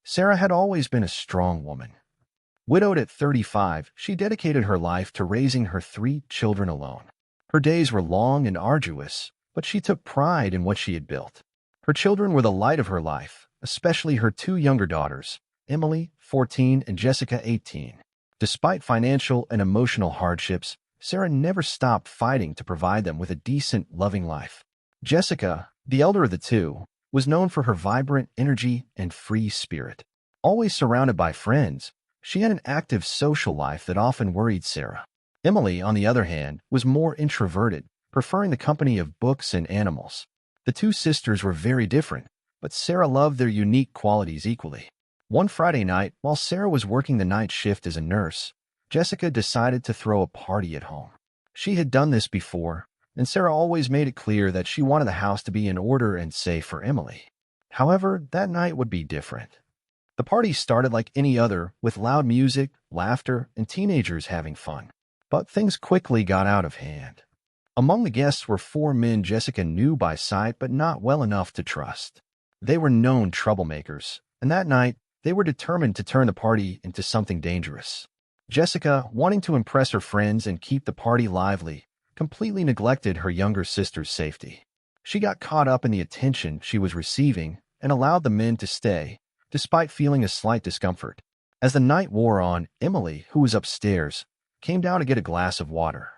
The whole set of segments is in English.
Sarah had always been a strong woman. Widowed at 35, she dedicated her life to raising her 3 children alone. Her days were long and arduous, but she took pride in what she had built. Her children were the light of her life, especially her 2 younger daughters, Emily, 14, and Jessica, 18. Despite financial and emotional hardships, Sarah never stopped fighting to provide them with a decent, loving life. Jessica, the elder of the two, was known for her vibrant energy and free spirit. Always surrounded by friends, she had an active social life that often worried Sarah. Emily, on the other hand, was more introverted, preferring the company of books and animals. The two sisters were very different, but Sarah loved their unique qualities equally. One Friday night, while Sarah was working the night shift as a nurse, Jessica decided to throw a party at home. She had done this before, and Sarah always made it clear that she wanted the house to be in order and safe for Emily. However, that night would be different. The party started like any other, with loud music, laughter, and teenagers having fun. But things quickly got out of hand. Among the guests were 4 men Jessica knew by sight but not well enough to trust. They were known troublemakers, and that night, they were determined to turn the party into something dangerous. Jessica, wanting to impress her friends and keep the party lively, completely neglected her younger sister's safety. She got caught up in the attention she was receiving and allowed the men to stay, despite feeling a slight discomfort. As the night wore on, Emily, who was upstairs, came down to get a glass of water.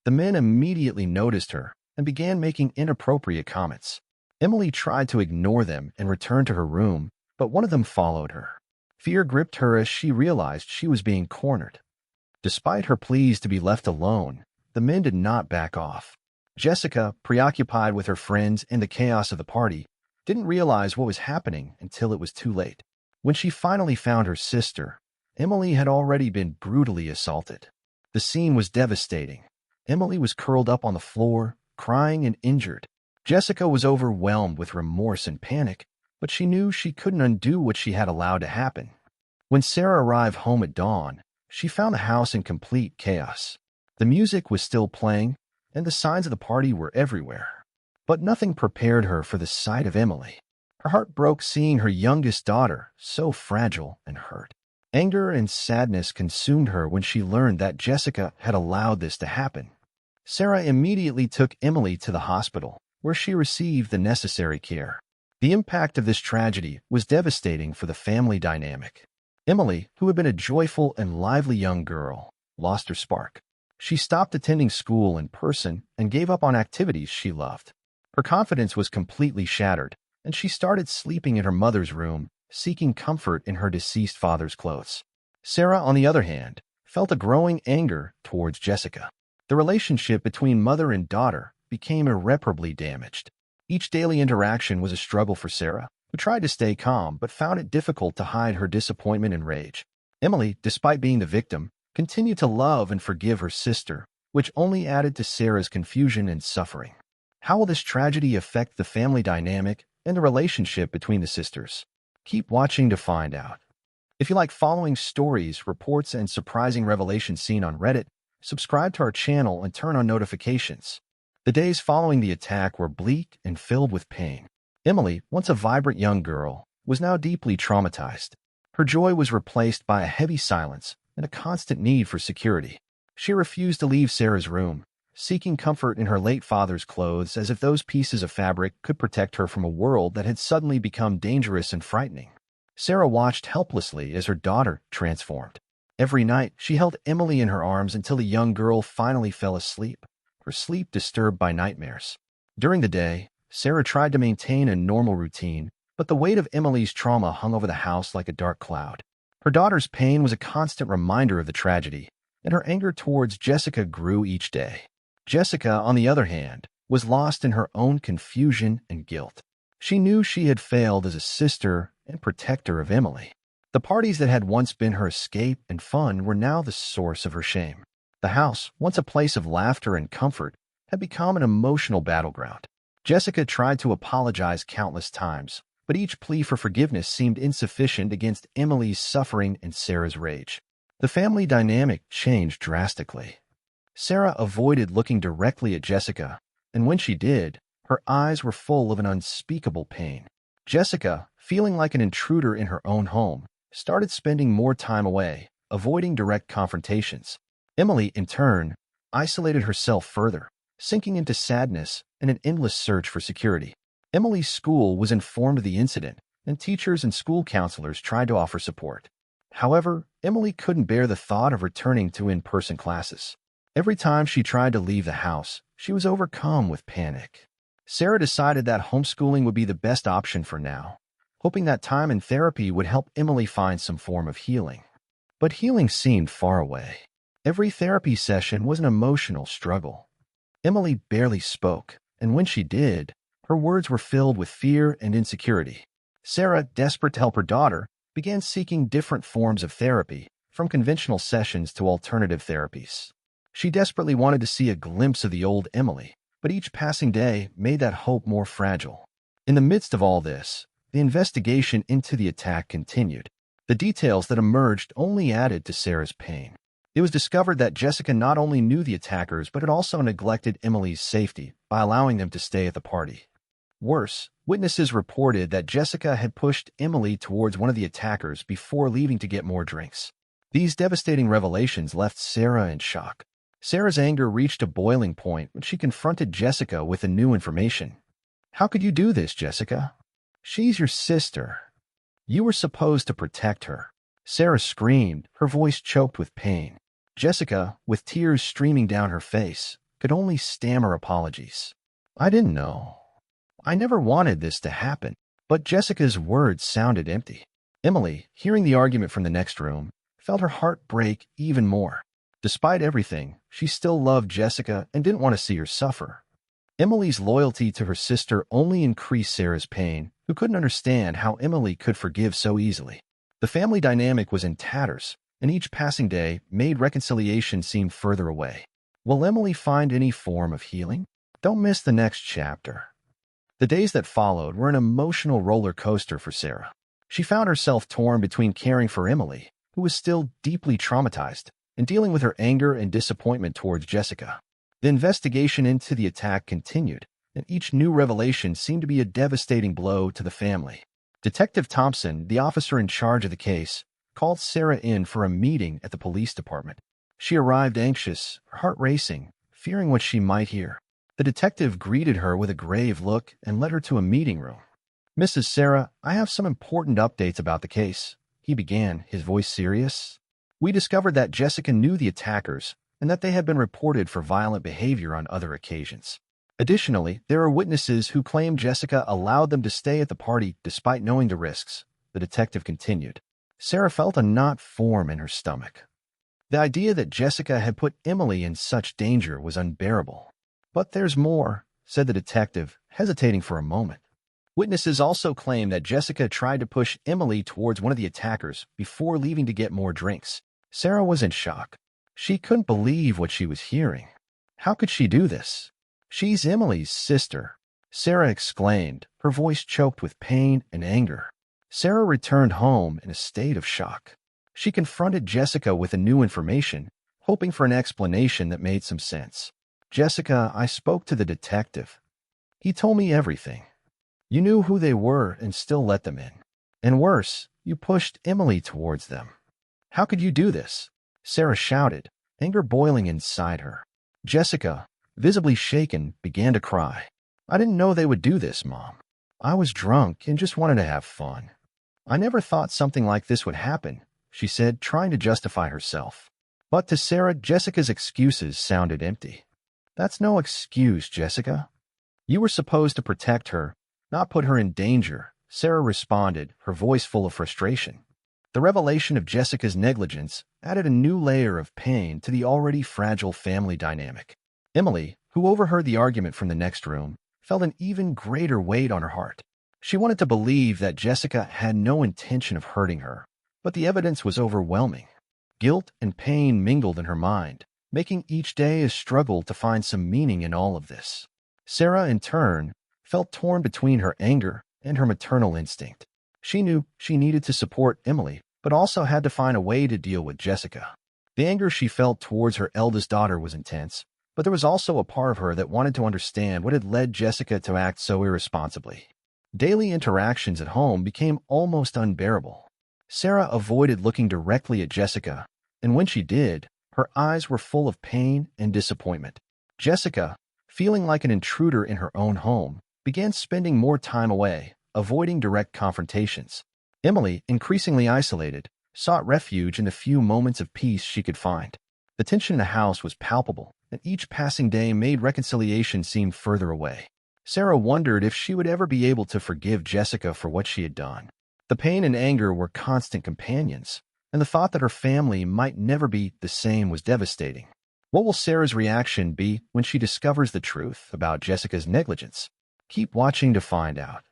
The men immediately noticed her and began making inappropriate comments. Emily tried to ignore them and return to her room, but one of them followed her. Fear gripped her as she realized she was being cornered. Despite her pleas to be left alone, the men did not back off. Jessica, preoccupied with her friends and the chaos of the party, didn't realize what was happening until it was too late. When she finally found her sister, Emily had already been brutally assaulted. The scene was devastating. Emily was curled up on the floor, crying and injured. Jessica was overwhelmed with remorse and panic, but she knew she couldn't undo what she had allowed to happen. When Sarah arrived home at dawn, she found the house in complete chaos. The music was still playing, and the signs of the party were everywhere. But nothing prepared her for the sight of Emily. Her heart broke seeing her youngest daughter, so fragile and hurt. Anger and sadness consumed her when she learned that Jessica had allowed this to happen. Sarah immediately took Emily to the hospital, where she received the necessary care. The impact of this tragedy was devastating for the family dynamic. Emily, who had been a joyful and lively young girl, lost her spark. She stopped attending school in person and gave up on activities she loved. Her confidence was completely shattered, and she started sleeping in her mother's room, seeking comfort in her deceased father's clothes. Sarah, on the other hand, felt a growing anger towards Jessica. The relationship between mother and daughter became irreparably damaged. Each daily interaction was a struggle for Sarah, who tried to stay calm but found it difficult to hide her disappointment and rage. Emily, despite being the victim, continued to love and forgive her sister, which only added to Sarah's confusion and suffering. How will this tragedy affect the family dynamic and the relationship between the sisters? Keep watching to find out. If you like following stories, reports, and surprising revelations seen on Reddit, subscribe to our channel and turn on notifications. The days following the attack were bleak and filled with pain. Emily, once a vibrant young girl, was now deeply traumatized. Her joy was replaced by a heavy silence and a constant need for security. She refused to leave Sarah's room, seeking comfort in her late father's clothes as if those pieces of fabric could protect her from a world that had suddenly become dangerous and frightening. Sarah watched helplessly as her daughter transformed. Every night, she held Emily in her arms until the young girl finally fell asleep, her sleep disturbed by nightmares. During the day, Sarah tried to maintain a normal routine, but the weight of Emily's trauma hung over the house like a dark cloud. Her daughter's pain was a constant reminder of the tragedy, and her anger towards Jessica grew each day. Jessica, on the other hand, was lost in her own confusion and guilt. She knew she had failed as a sister and protector of Emily. The parties that had once been her escape and fun were now the source of her shame. The house, once a place of laughter and comfort, had become an emotional battleground. Jessica tried to apologize countless times, but each plea for forgiveness seemed insufficient against Emily's suffering and Sarah's rage. The family dynamic changed drastically. Sarah avoided looking directly at Jessica, and when she did, her eyes were full of an unspeakable pain. Jessica, feeling like an intruder in her own home, started spending more time away, avoiding direct confrontations. Emily, in turn, isolated herself further, sinking into sadness and an endless search for security. Emily's school was informed of the incident, and teachers and school counselors tried to offer support. However, Emily couldn't bear the thought of returning to in-person classes. Every time she tried to leave the house, she was overcome with panic. Sarah decided that homeschooling would be the best option for now, hoping that time in therapy would help Emily find some form of healing. But healing seemed far away. Every therapy session was an emotional struggle. Emily barely spoke, and when she did, her words were filled with fear and insecurity. Sarah, desperate to help her daughter, began seeking different forms of therapy, from conventional sessions to alternative therapies. She desperately wanted to see a glimpse of the old Emily, but each passing day made that hope more fragile. In the midst of all this, the investigation into the attack continued. The details that emerged only added to Sarah's pain. It was discovered that Jessica not only knew the attackers, but had also neglected Emily's safety by allowing them to stay at the party. Worse, witnesses reported that Jessica had pushed Emily towards one of the attackers before leaving to get more drinks. These devastating revelations left Sarah in shock. Sarah's anger reached a boiling point when she confronted Jessica with the new information. "How could you do this, Jessica? She's your sister. You were supposed to protect her." Sarah screamed, her voice choked with pain. Jessica, with tears streaming down her face, could only stammer apologies. "I didn't know. I never wanted this to happen." But Jessica's words sounded empty. Emily, hearing the argument from the next room, felt her heart break even more. Despite everything, she still loved Jessica and didn't want to see her suffer. Emily's loyalty to her sister only increased Sarah's pain, who couldn't understand how Emily could forgive so easily. The family dynamic was in tatters, and each passing day made reconciliation seem further away. Will Emily find any form of healing? Don't miss the next chapter. The days that followed were an emotional roller coaster for Sarah. She found herself torn between caring for Emily, who was still deeply traumatized, and dealing with her anger and disappointment towards Jessica. The investigation into the attack continued, and each new revelation seemed to be a devastating blow to the family. Detective Thompson, the officer in charge of the case, called Sarah in for a meeting at the police department. She arrived anxious, her heart racing, fearing what she might hear. The detective greeted her with a grave look and led her to a meeting room. "Mrs. Sarah, I have some important updates about the case," he began, his voice serious. "We discovered that Jessica knew the attackers and that they had been reported for violent behavior on other occasions. Additionally, there are witnesses who claim Jessica allowed them to stay at the party despite knowing the risks," the detective continued. Sarah felt a knot form in her stomach. The idea that Jessica had put Emily in such danger was unbearable. "But there's more," said the detective, hesitating for a moment. Witnesses also claim that Jessica tried to push Emily towards one of the attackers before leaving to get more drinks. Sarah was in shock. She couldn't believe what she was hearing. How could she do this? "She's Emily's sister," Sarah exclaimed, her voice choked with pain and anger. Sarah returned home in a state of shock. She confronted Jessica with the new information, hoping for an explanation that made some sense. "Jessica, I spoke to the detective. He told me everything. You knew who they were and still let them in. And worse, you pushed Emily towards them. How could you do this?" Sarah shouted, anger boiling inside her. Jessica, visibly shaken, began to cry. "I didn't know they would do this, Mom. I was drunk and just wanted to have fun. I never thought something like this would happen," she said, trying to justify herself. But to Sarah, Jessica's excuses sounded empty. "That's no excuse, Jessica. You were supposed to protect her, not put her in danger," Sarah responded, her voice full of frustration. The revelation of Jessica's negligence added a new layer of pain to the already fragile family dynamic. Emily, who overheard the argument from the next room, felt an even greater weight on her heart. She wanted to believe that Jessica had no intention of hurting her, but the evidence was overwhelming. Guilt and pain mingled in her mind, making each day a struggle to find some meaning in all of this. Sarah, in turn, felt torn between her anger and her maternal instinct. She knew she needed to support Emily, but also had to find a way to deal with Jessica. The anger she felt towards her eldest daughter was intense, but there was also a part of her that wanted to understand what had led Jessica to act so irresponsibly. Daily interactions at home became almost unbearable. Sarah avoided looking directly at Jessica, and when she did, her eyes were full of pain and disappointment. Jessica, feeling like an intruder in her own home, began spending more time away, avoiding direct confrontations. Emily, increasingly isolated, sought refuge in the few moments of peace she could find. The tension in the house was palpable, and each passing day made reconciliation seem further away. Sarah wondered if she would ever be able to forgive Jessica for what she had done. The pain and anger were constant companions, and the thought that her family might never be the same was devastating. What will Sarah's reaction be when she discovers the truth about Jessica's negligence? Keep watching to find out.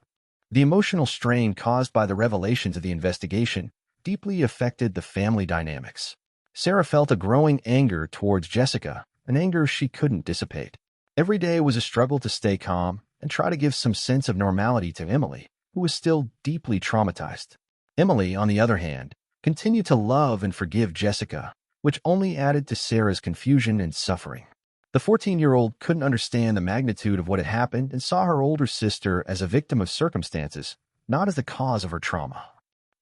The emotional strain caused by the revelations of the investigation deeply affected the family dynamics. Sarah felt a growing anger towards Jessica, an anger she couldn't dissipate. Every day was a struggle to stay calm and try to give some sense of normality to Emily, who was still deeply traumatized. Emily, on the other hand, continued to love and forgive Jessica, which only added to Sarah's confusion and suffering. The 14-year-old couldn't understand the magnitude of what had happened and saw her older sister as a victim of circumstances, not as the cause of her trauma.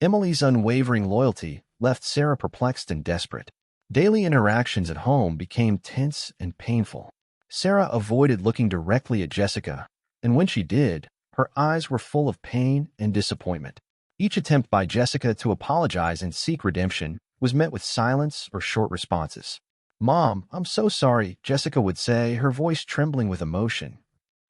Emily's unwavering loyalty left Sarah perplexed and desperate. Daily interactions at home became tense and painful. Sarah avoided looking directly at Jessica, and when she did, her eyes were full of pain and disappointment. Each attempt by Jessica to apologize and seek redemption was met with silence or short responses. "Mom, I'm so sorry," Jessica would say, her voice trembling with emotion.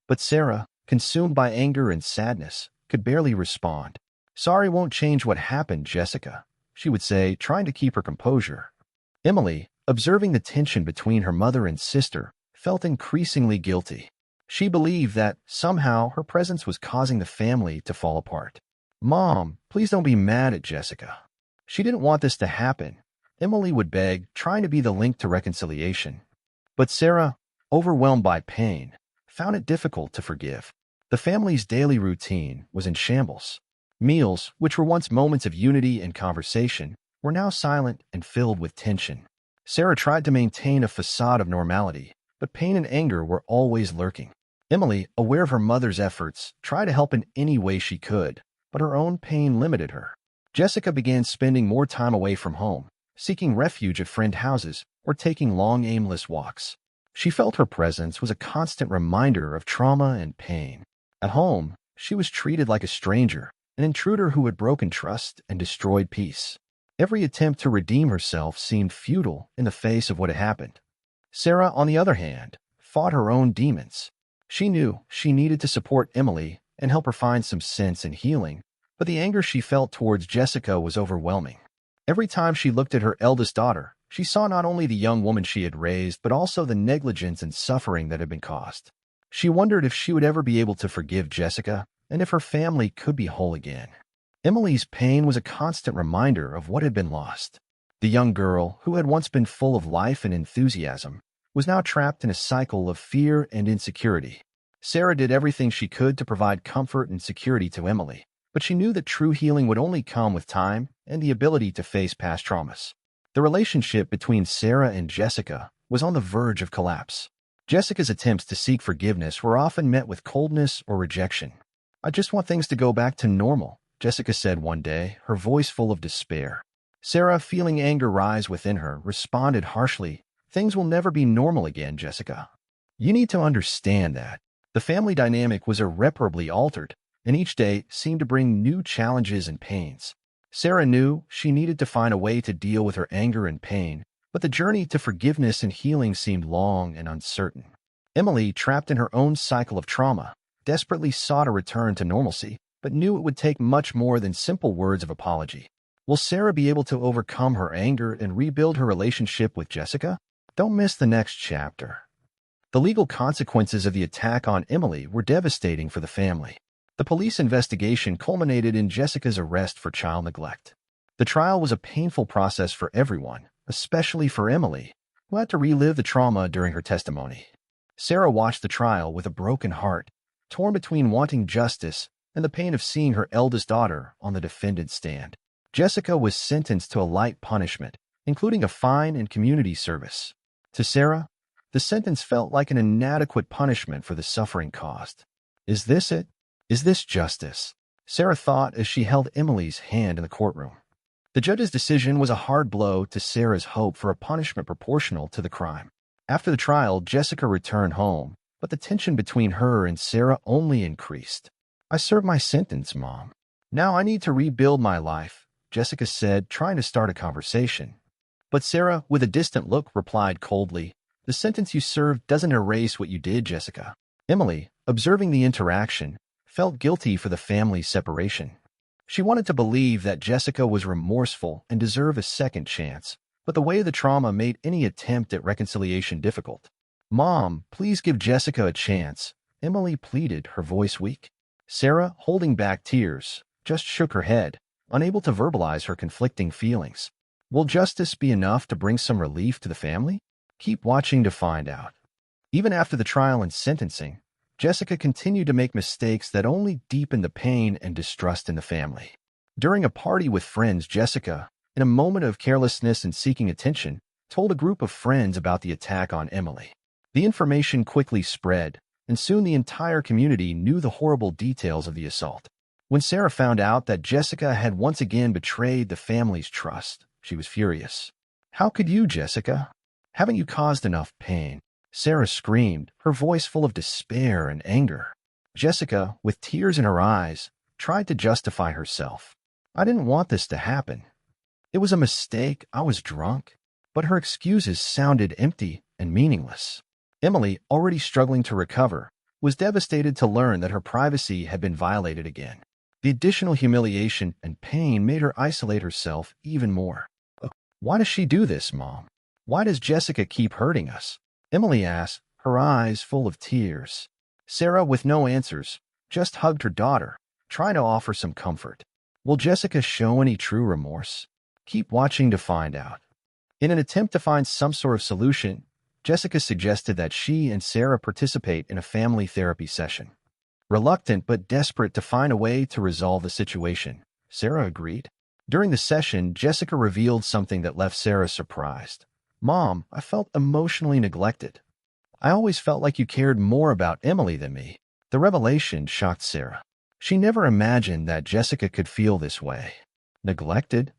But Sarah, consumed by anger and sadness, could barely respond. "Sorry won't change what happened, Jessica," she would say, trying to keep her composure. Emily, observing the tension between her mother and sister, felt increasingly guilty. She believed that, somehow, her presence was causing the family to fall apart. "Mom, please don't be mad at Jessica." She didn't want this to happen, Emily would beg, trying to be the link to reconciliation. But Sarah, overwhelmed by pain, found it difficult to forgive. The family's daily routine was in shambles. Meals, which were once moments of unity and conversation, were now silent and filled with tension. Sarah tried to maintain a facade of normality, but pain and anger were always lurking. Emily, aware of her mother's efforts, tried to help in any way she could, but her own pain limited her. Jessica began spending more time away from home, seeking refuge at friend houses or taking long, aimless walks. She felt her presence was a constant reminder of trauma and pain. At home, she was treated like a stranger, an intruder who had broken trust and destroyed peace. Every attempt to redeem herself seemed futile in the face of what had happened. Sarah, on the other hand, fought her own demons. She knew she needed to support Emily and help her find some sense and healing, but the anger she felt towards Jessica was overwhelming. Every time she looked at her eldest daughter, she saw not only the young woman she had raised, but also the negligence and suffering that had been caused. She wondered if she would ever be able to forgive Jessica and if her family could be whole again. Emily's pain was a constant reminder of what had been lost. The young girl, who had once been full of life and enthusiasm, was now trapped in a cycle of fear and insecurity. Sarah did everything she could to provide comfort and security to Emily, but she knew that true healing would only come with time and the ability to face past traumas. The relationship between Sarah and Jessica was on the verge of collapse. Jessica's attempts to seek forgiveness were often met with coldness or rejection. "I just want things to go back to normal," Jessica said one day, her voice full of despair. Sarah, feeling anger rise within her, responded harshly, "Things will never be normal again, Jessica. You need to understand that." The family dynamic was irreparably altered, and each day seemed to bring new challenges and pains. Sarah knew she needed to find a way to deal with her anger and pain, but the journey to forgiveness and healing seemed long and uncertain. Emily, trapped in her own cycle of trauma, desperately sought a return to normalcy, but knew it would take much more than simple words of apology. Will Sarah be able to overcome her anger and rebuild her relationship with Jessica? Don't miss the next chapter. The legal consequences of the attack on Emily were devastating for the family. The police investigation culminated in Jessica's arrest for child neglect. The trial was a painful process for everyone, especially for Emily, who had to relive the trauma during her testimony. Sarah watched the trial with a broken heart, torn between wanting justice and the pain of seeing her eldest daughter on the defendant's stand. Jessica was sentenced to a light punishment, including a fine and community service. To Sarah, the sentence felt like an inadequate punishment for the suffering caused. Is this it? Is this justice? Sarah thought as she held Emily's hand in the courtroom. The judge's decision was a hard blow to Sarah's hope for a punishment proportional to the crime. After the trial, Jessica returned home, but the tension between her and Sarah only increased. I served my sentence, Mom. Now I need to rebuild my life, Jessica said, trying to start a conversation. But Sarah, with a distant look, replied coldly, the sentence you served doesn't erase what you did, Jessica. Emily, observing the interaction, felt guilty for the family's separation. She wanted to believe that Jessica was remorseful and deserved a second chance, but the weight of the trauma made any attempt at reconciliation difficult. Mom, please give Jessica a chance, Emily pleaded, her voice weak. Sarah, holding back tears, just shook her head, unable to verbalize her conflicting feelings. Will justice be enough to bring some relief to the family? Keep watching to find out. Even after the trial and sentencing, Jessica continued to make mistakes that only deepened the pain and distrust in the family. During a party with friends, Jessica, in a moment of carelessness and seeking attention, told a group of friends about the attack on Emily. The information quickly spread, and soon the entire community knew the horrible details of the assault. When Sarah found out that Jessica had once again betrayed the family's trust, she was furious. How could you, Jessica? Haven't you caused enough pain? Sarah screamed, her voice full of despair and anger. Jessica, with tears in her eyes, tried to justify herself. I didn't want this to happen. It was a mistake, I was drunk. But her excuses sounded empty and meaningless. Emily, already struggling to recover, was devastated to learn that her privacy had been violated again. The additional humiliation and pain made her isolate herself even more. Why does she do this, Mom? Why does Jessica keep hurting us? Emily asked, her eyes full of tears. Sarah, with no answers, just hugged her daughter, trying to offer some comfort. Will Jessica show any true remorse? Keep watching to find out. In an attempt to find some sort of solution, Jessica suggested that she and Sarah participate in a family therapy session. Reluctant but desperate to find a way to resolve the situation, Sarah agreed. During the session, Jessica revealed something that left Sarah surprised. Mom, I felt emotionally neglected. I always felt like you cared more about Emily than me. The revelation shocked Sarah. She never imagined that Jessica could feel this way. Neglected?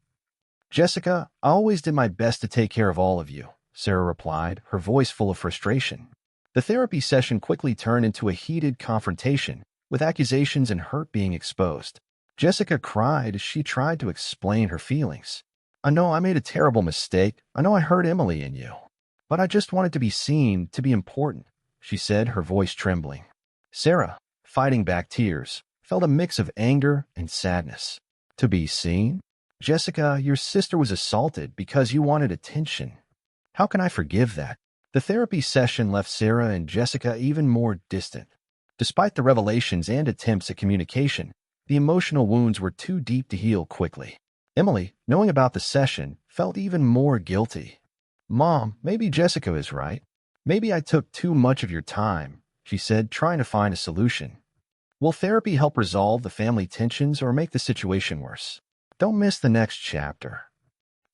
Jessica, I always did my best to take care of all of you, Sarah replied, her voice full of frustration. The therapy session quickly turned into a heated confrontation, with accusations and hurt being exposed. Jessica cried as she tried to explain her feelings. I know I made a terrible mistake. I know I hurt Emily and you. But I just wanted to be seen, to be important, she said, her voice trembling. Sarah, fighting back tears, felt a mix of anger and sadness. To be seen? Jessica, your sister was assaulted because you wanted attention. How can I forgive that? The therapy session left Sarah and Jessica even more distant. Despite the revelations and attempts at communication, the emotional wounds were too deep to heal quickly. Emily, knowing about the session, felt even more guilty. Mom, maybe Jessica is right. Maybe I took too much of your time, she said, trying to find a solution. Will therapy help resolve the family tensions or make the situation worse? Don't miss the next chapter.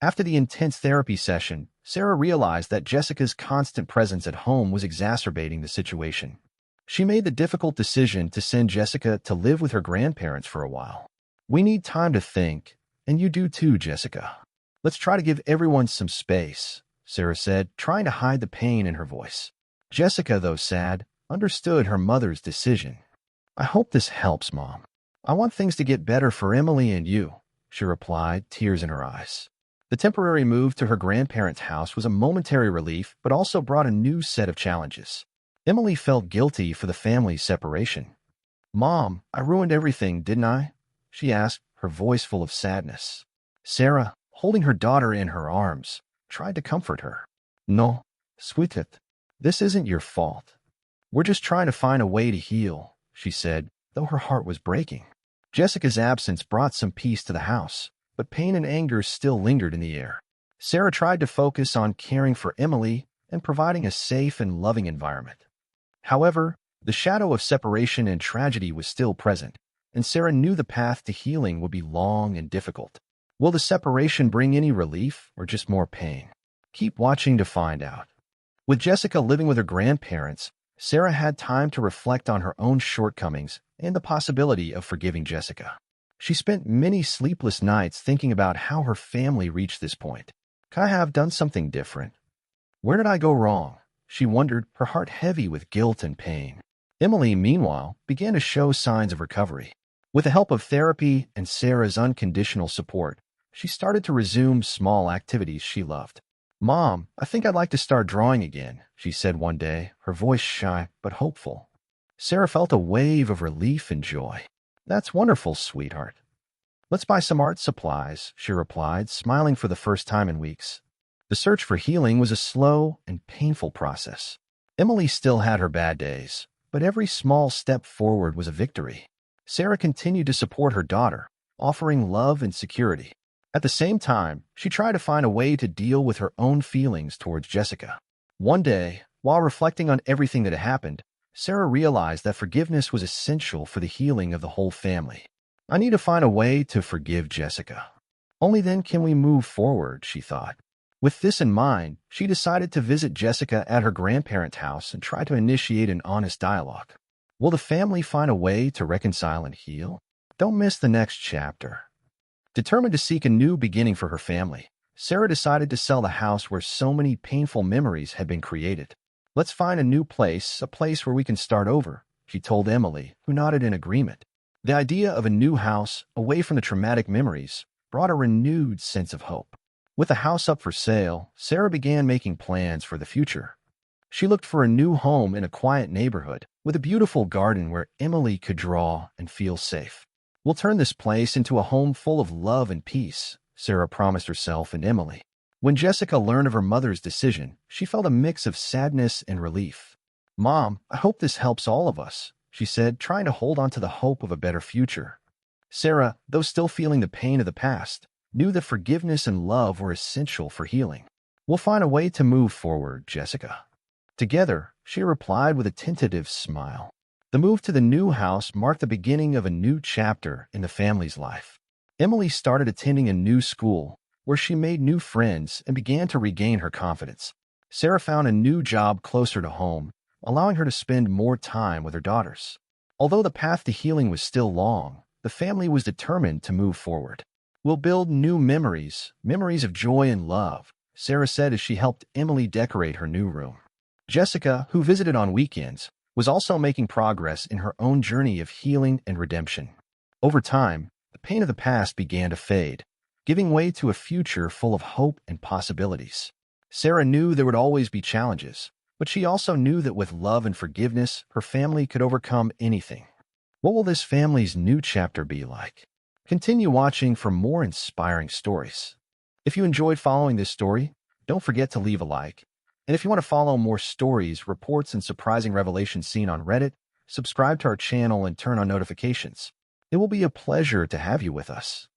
After the intense therapy session, Sarah realized that Jessica's constant presence at home was exacerbating the situation. She made the difficult decision to send Jessica to live with her grandparents for a while. We need time to think, and you do too, Jessica. Let's try to give everyone some space, Sarah said, trying to hide the pain in her voice. Jessica, though sad, understood her mother's decision. I hope this helps, Mom. I want things to get better for Emily and you, she replied, tears in her eyes. The temporary move to her grandparents' house was a momentary relief, but also brought a new set of challenges. Emily felt guilty for the family's separation. Mom, I ruined everything, didn't I? She asked, her voice full of sadness. Sarah, holding her daughter in her arms, tried to comfort her. No, sweetheart, this isn't your fault. We're just trying to find a way to heal, she said, though her heart was breaking. Jessica's absence brought some peace to the house, but pain and anger still lingered in the air. Sarah tried to focus on caring for Emily and providing a safe and loving environment. However, the shadow of separation and tragedy was still present, and Sarah knew the path to healing would be long and difficult. Will the separation bring any relief or just more pain? Keep watching to find out. With Jessica living with her grandparents, Sarah had time to reflect on her own shortcomings and the possibility of forgiving Jessica. She spent many sleepless nights thinking about how her family reached this point. Could I have done something different? Where did I go wrong? She wondered, her heart heavy with guilt and pain. Emily, meanwhile, began to show signs of recovery. With the help of therapy and Sarah's unconditional support, she started to resume small activities she loved. "Mom, I think I'd like to start drawing again," she said one day, her voice shy but hopeful. Sarah felt a wave of relief and joy. "That's wonderful, sweetheart. Let's buy some art supplies," she replied, smiling for the first time in weeks. The search for healing was a slow and painful process. Emily still had her bad days, but every small step forward was a victory. Sarah continued to support her daughter, offering love and security. At the same time, she tried to find a way to deal with her own feelings towards Jessica. One day, while reflecting on everything that had happened, Sarah realized that forgiveness was essential for the healing of the whole family. "I need to find a way to forgive Jessica. Only then can we move forward," she thought. With this in mind, she decided to visit Jessica at her grandparents' house and try to initiate an honest dialogue. Will the family find a way to reconcile and heal? Don't miss the next chapter. Determined to seek a new beginning for her family, Sarah decided to sell the house where so many painful memories had been created. "Let's find a new place, a place where we can start over," she told Emily, who nodded in agreement. The idea of a new house, away from the traumatic memories, brought a renewed sense of hope. With the house up for sale, Sarah began making plans for the future. She looked for a new home in a quiet neighborhood, with a beautiful garden where Emily could draw and feel safe. "We'll turn this place into a home full of love and peace," Sarah promised herself and Emily. When Jessica learned of her mother's decision, she felt a mix of sadness and relief. "Mom, I hope this helps all of us," she said, trying to hold on to the hope of a better future. Sarah, though still feeling the pain of the past, knew that forgiveness and love were essential for healing. "We'll find a way to move forward, Jessica." Together, she replied with a tentative smile. The move to the new house marked the beginning of a new chapter in the family's life. Emily started attending a new school, where she made new friends and began to regain her confidence. Sarah found a new job closer to home, allowing her to spend more time with her daughters. Although the path to healing was still long, the family was determined to move forward. "We'll build new memories, memories of joy and love," Sarah said as she helped Emily decorate her new room. Jessica, who visited on weekends, was also making progress in her own journey of healing and redemption. Over time, the pain of the past began to fade, giving way to a future full of hope and possibilities. Sarah knew there would always be challenges, but she also knew that with love and forgiveness, her family could overcome anything. What will this family's new chapter be like? Continue watching for more inspiring stories. If you enjoyed following this story, don't forget to leave a like. And if you want to follow more stories, reports, and surprising revelations seen on Reddit, subscribe to our channel and turn on notifications. It will be a pleasure to have you with us.